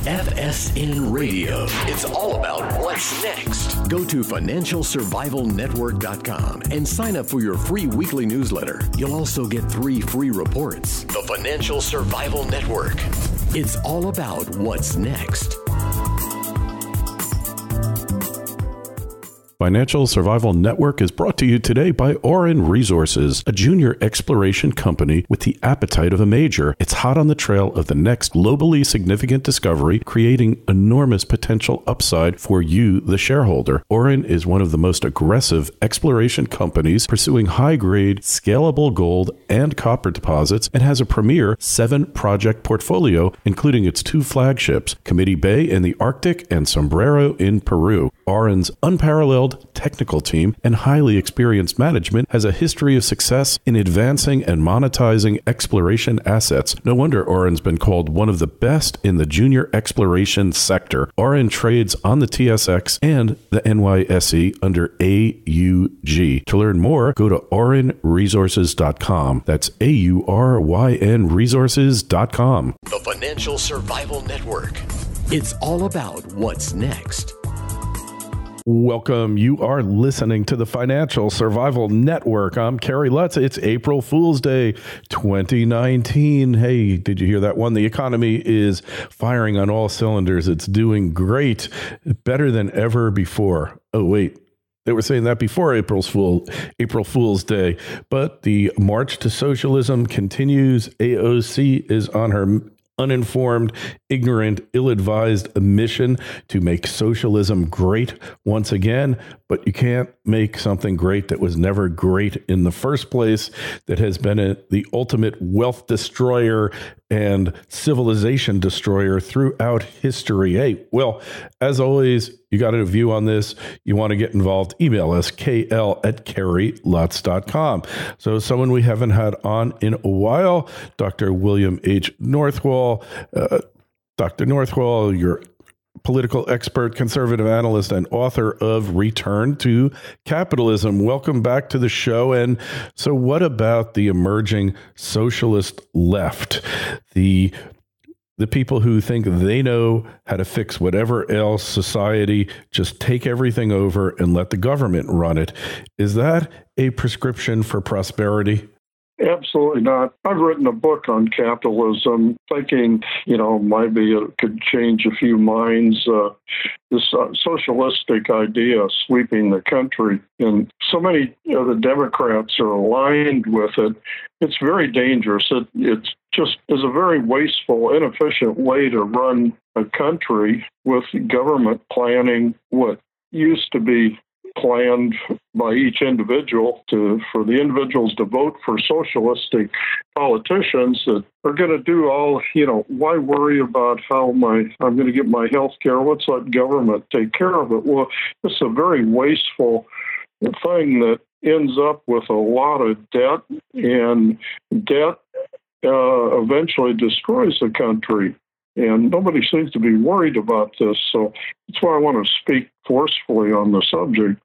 FSN Radio. It's all about what's next. Go to financialsurvivalnetwork.com and sign up for your free weekly newsletter. You'll also get 3 free reports. The Financial Survival Network. It's all about what's next. Financial Survival Network is brought to you today by Orin Resources, a junior exploration company with the appetite of a major. It's hot on the trail of the next globally significant discovery, creating enormous potential upside for you, the shareholder. Orin is one of the most aggressive exploration companies pursuing high-grade, scalable gold and copper deposits and has a premier 7-project portfolio, including its 2 flagships, Committee Bay in the Arctic and Sombrero in Peru. Orin's unparalleled technical team and highly experienced management has a history of success in advancing and monetizing exploration assets. No wonder Orin's been called one of the best in the junior exploration sector. Orin trades on the TSX and the NYSE under AUG. To learn more, go to orinresources.com. That's AURYN resources.com. The Financial Survival Network. It's all about what's next. Welcome. You are listening to the Financial Survival Network. I'm Kerry Lutz. It's April Fool's Day 2019. Hey, did you hear that one? The economy is firing on all cylinders. It's doing great, better than ever before. Oh, wait. They were saying that before April Fool's Day. But the march to socialism continues. AOC is on her uninformed, ignorant, ill-advised mission to make socialism great once again. But you can't make something great that was never great in the first place, that has been the ultimate wealth destroyer and civilization destroyer throughout history. Hey, well, as always, you got a view on this, you want to get involved, email us, kl@kerrylutz.com. So someone we haven't had on in a while, Dr. William H. Northwell. Dr. Northwell, you're political expert, conservative analyst, and author of Return to Capitalism. Welcome back to the show. And so what about the emerging socialist left? The people who think they know how to fix whatever ails society, just take everything over and let the government run it. Is that a prescription for prosperity? Absolutely not. I've written a book on capitalism, thinking, maybe it could change a few minds. This socialistic idea sweeping the country, and so many of the Democrats are aligned with it. It's very dangerous. It just is a very wasteful, inefficient way to run a country, with government planning what used to be planned by each individual for the individuals to vote for socialistic politicians that are going to do all, why worry about how I'm going to get my health care? Let's let government take care of it. Well, it's a very wasteful thing that ends up with a lot of debt, and debt eventually destroys the country. And nobody seems to be worried about this. So that's why I want to speak forcefully on the subject.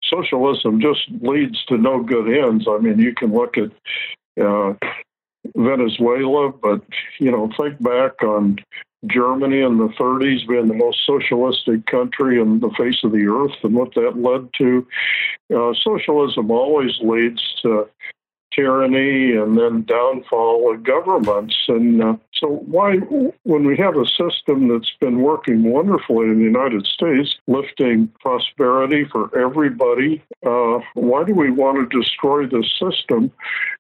Socialism just leads to no good ends. I mean, you can look at Venezuela, but, think back on Germany in the 30s being the most socialistic country on the face of the earth and what that led to. Socialism always leads to tyranny and then downfall of governments. And so why, when we have a system that's been working wonderfully in the United States, lifting prosperity for everybody, why do we want to destroy the system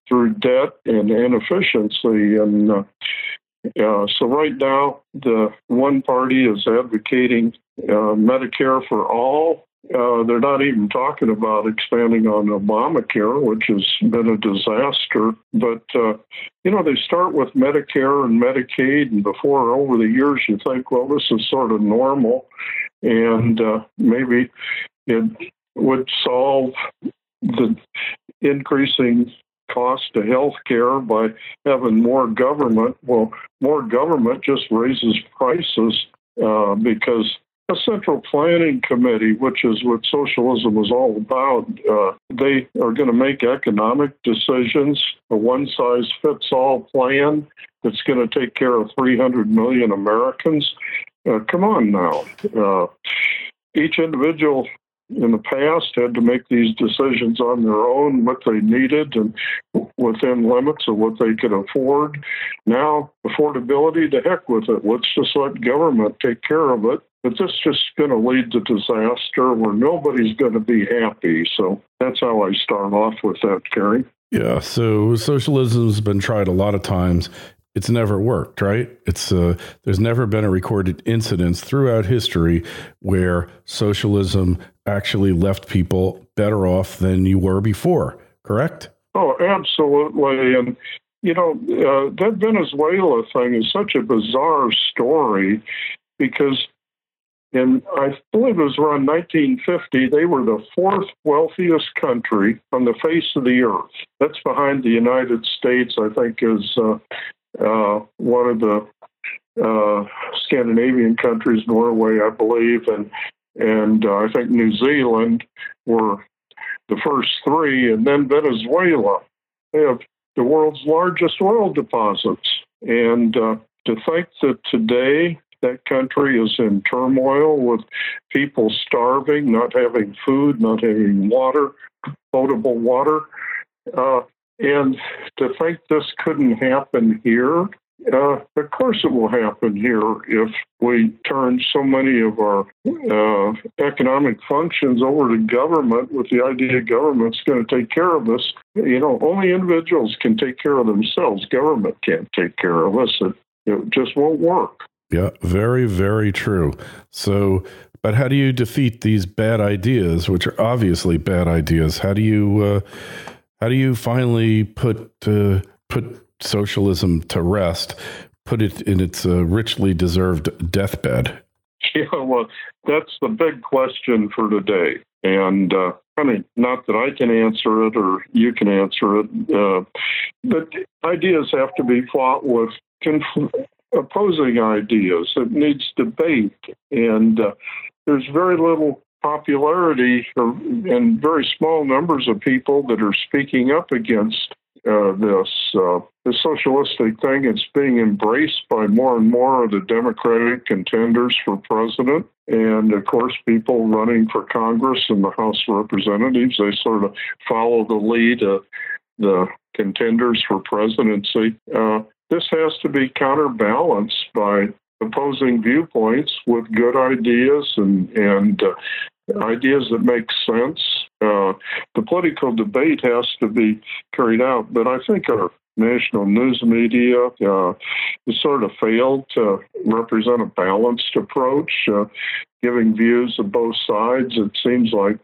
through debt and inefficiency? And so right now, the one party is advocating Medicare for all. They're not even talking about expanding on Obamacare, which has been a disaster. But, they start with Medicare and Medicaid, and over the years, you think, well, this is sort of normal, and maybe it would solve the increasing cost of health care by having more government. Well, more government just raises prices because a central planning committee, which is what socialism is all about. They are going to make economic decisions, a one-size-fits-all plan that's going to take care of 300 million Americans. Come on now. Each individual in the past had to make these decisions on their own, what they needed and within limits of what they could afford. Now, affordability, to heck with it. Let's just let government take care of it. But this is just going to lead to disaster where nobody's going to be happy. So that's how I start off with that, Kerry. Yeah, so socialism's been tried a lot of times. It's never worked, right? There's never been a recorded incidence throughout history where socialism actually left people better off than you were before, correct? Oh, absolutely. And, that Venezuela thing is such a bizarre story because I believe it was around 1950, they were the fourth wealthiest country on the face of the earth. That's behind the United States, I think, is one of the Scandinavian countries, Norway, I believe, and I think New Zealand were the first three, and then Venezuela. They have the world's largest oil deposits. And to think that today that country is in turmoil with people starving, not having food, not having water, potable water, and to think this couldn't happen here, of course it will happen here if we turn so many of our economic functions over to government with the idea government's going to take care of us. Only individuals can take care of themselves. Government can't take care of us. It just won't work. Yeah, very, very true. So, but how do you defeat these bad ideas, which are obviously bad ideas? How do you finally put socialism to rest, put it in its richly deserved deathbed? Yeah, well, that's the big question for today. And not that I can answer it or you can answer it, but ideas have to be fought with opposing ideas. It needs debate. And there's very little popularity and very small numbers of people that are speaking up against the socialistic thing. It's being embraced by more and more of the Democratic contenders for president. And, of course, people running for Congress and the House of Representatives, they sort of follow the lead of the contenders for presidency. This has to be counterbalanced by opposing viewpoints with good ideas and ideas that make sense. The political debate has to be carried out, but I think our national news media has sort of failed to represent a balanced approach, giving views of both sides. It seems like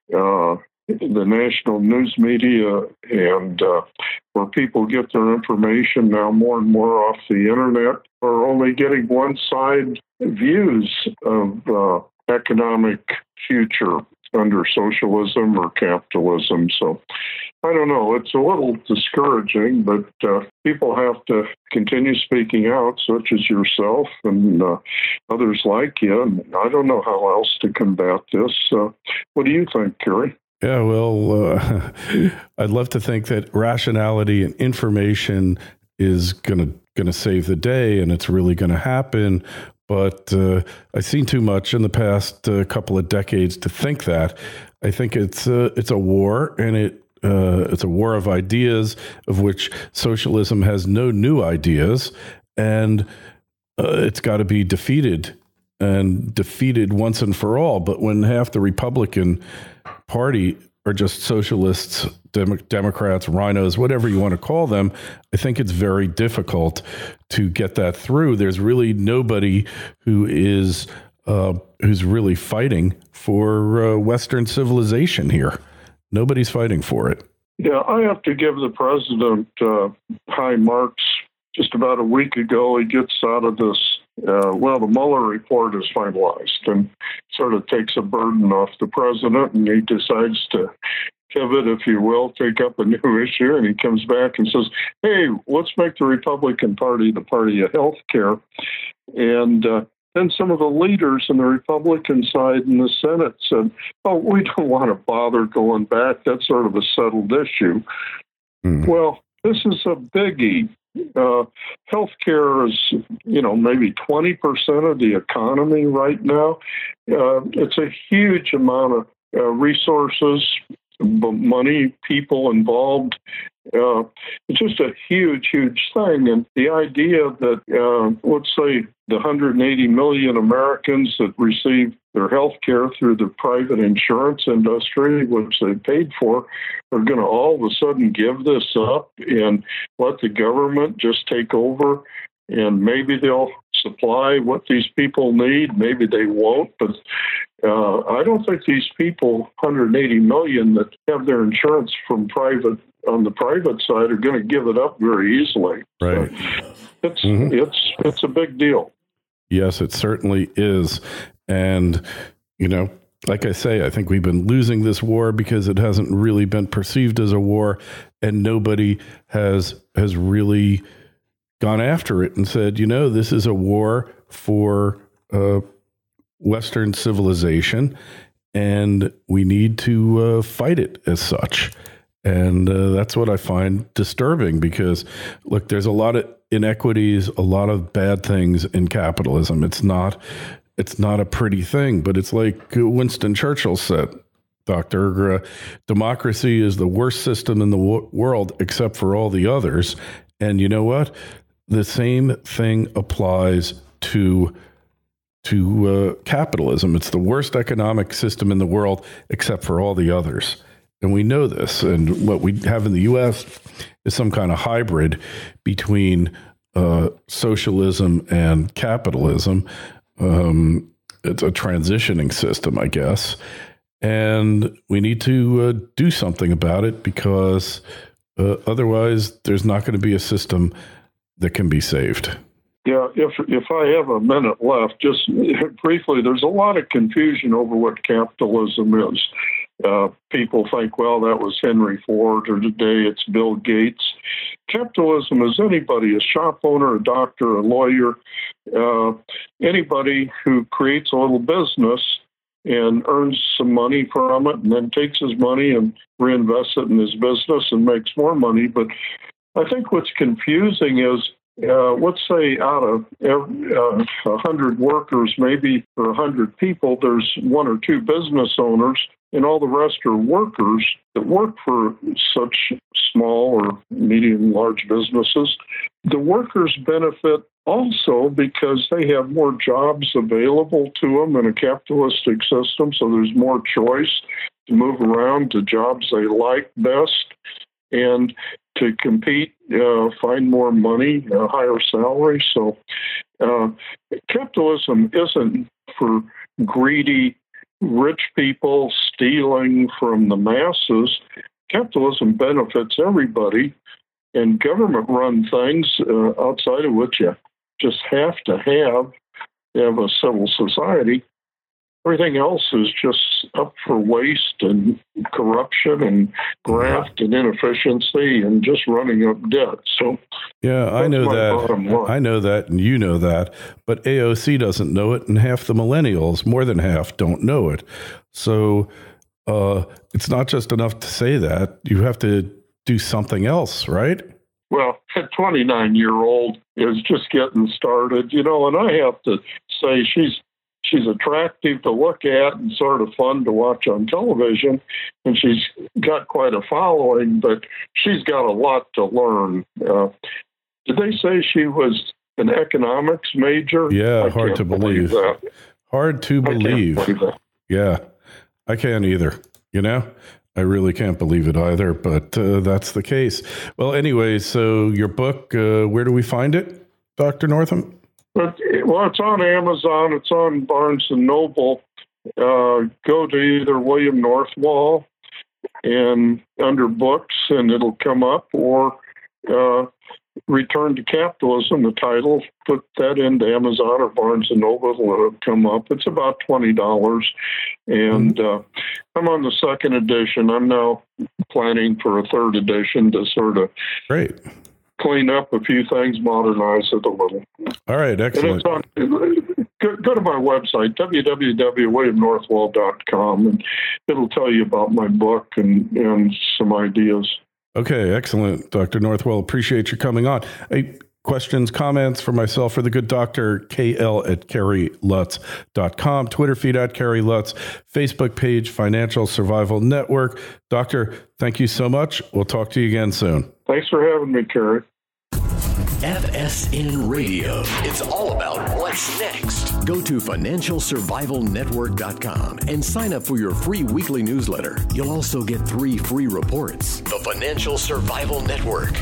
the national news media and where people get their information now more and more off the internet are only getting one side views of economic future under socialism or capitalism. So I don't know. It's a little discouraging, but people have to continue speaking out, such as yourself and others like you. And I don't know how else to combat this. What do you think, Kerry? Yeah, well, I'd love to think that rationality and information is going to save the day, and it's really going to happen. But I've seen too much in the past couple of decades to think that. I think it's a war, and it's a war of ideas, of which socialism has no new ideas, and it's got to be defeated once and for all. But when half the Republican Party are just socialists, Democrats, rhinos, whatever you want to call them, I think it's very difficult to get that through. There's really nobody who's really fighting for Western civilization here. Nobody's fighting for it. Yeah, I have to give the president high marks. Just about a week ago, he gets out of this. The Mueller report is finalized and sort of takes a burden off the president, and he decides to pivot, if you will, take up a new issue, and he comes back and says, hey, let's make the Republican Party the party of health care. And then some of the leaders in the Republican side in the Senate said, oh, we don't want to bother going back. That's sort of a settled issue. Well, this is a biggie. Healthcare is, maybe 20% of the economy right now. It's a huge amount of resources, money, people involved. It's just a huge, huge thing. And the idea that, let's say, the 180 million Americans that receive their health care through the private insurance industry, which they paid for, are going to all of a sudden give this up and let the government just take over, and maybe they'll supply what these people need. Maybe they won't, but I don't think these people, 180 million that have their insurance from on the private side, are going to give it up very easily. Right. So it's a big deal. Yes, it certainly is. And, like I say, I think we've been losing this war because it hasn't really been perceived as a war, and nobody has really gone after it and said, this is a war for Western civilization, and we need to fight it as such. And that's what I find disturbing because, look, there's a lot of inequities, a lot of bad things in capitalism. It's not a pretty thing, but it's like Winston Churchill said, Doctor, democracy is the worst system in the world except for all the others. And you know what? The same thing applies to capitalism. It's the worst economic system in the world except for all the others. And we know this. And what we have in the U.S. is some kind of hybrid between socialism and capitalism. It's a transitioning system, I guess. And we need to do something about it because otherwise there's not going to be a system that can be saved. Yeah, if I have a minute left, just briefly, there's a lot of confusion over what capitalism is. People think, well, that was Henry Ford, or today it's Bill Gates. Capitalism is anybody, a shop owner, a doctor, a lawyer, anybody who creates a little business and earns some money from it and then takes his money and reinvests it in his business and makes more money. But I think what's confusing is, let's say out of 100 workers, maybe for 100 people, there's one or two business owners, and all the rest are workers that work for such small or medium, large businesses. The workers benefit also because they have more jobs available to them in a capitalistic system, so there's more choice to move around to jobs they like best and to compete, find more money, higher salary. So capitalism isn't for greedy rich people stealing from the masses. Capitalism benefits everybody, and government-run things outside of which you just have to have a civil society. Everything else is just up for waste and corruption and graft and inefficiency and just running up debt. So yeah, I know that. I know that, and you know that. But AOC doesn't know it, and half the millennials, more than half, don't know it. So it's not just enough to say that. You have to do something else, right? Well, a 29-year-old is just getting started, and I have to say she's attractive to look at and sort of fun to watch on television, and she's got quite a following, but she's got a lot to learn. Did they say she was an economics major? Yeah, hard to believe. That. Hard to believe. I can't believe that. Yeah, I can't either, I really can't believe it either, but that's the case. Well, anyway, so your book, where do we find it, Dr. Northam? Well, it's on Amazon. It's on Barnes & Noble. Go to either William Northwell and under books, and it'll come up, or Return to Capitalism, the title. Put that into Amazon or Barnes & Noble. It'll come up. It's about $20. And I'm on the second edition. I'm now planning for a third edition to sort of clean up a few things, modernize it a little. All right, excellent. And it's go to my website, www.williamnorthwell.com, and it'll tell you about my book and some ideas. Okay, excellent, Dr. Northwell. Appreciate you coming on. Hey, questions, comments for myself or the good doctor, KL@KerryLutz.com, Twitter feed @KerryLutz, Facebook page, Financial Survival Network. Doctor, thank you so much. We'll talk to you again soon. Thanks for having me, Kerry. FSN Radio. It's all about what's next. Go to financialsurvivalnetwork.com and sign up for your free weekly newsletter. You'll also get 3 free reports. The Financial Survival Network.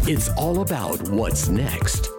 It's all about what's next.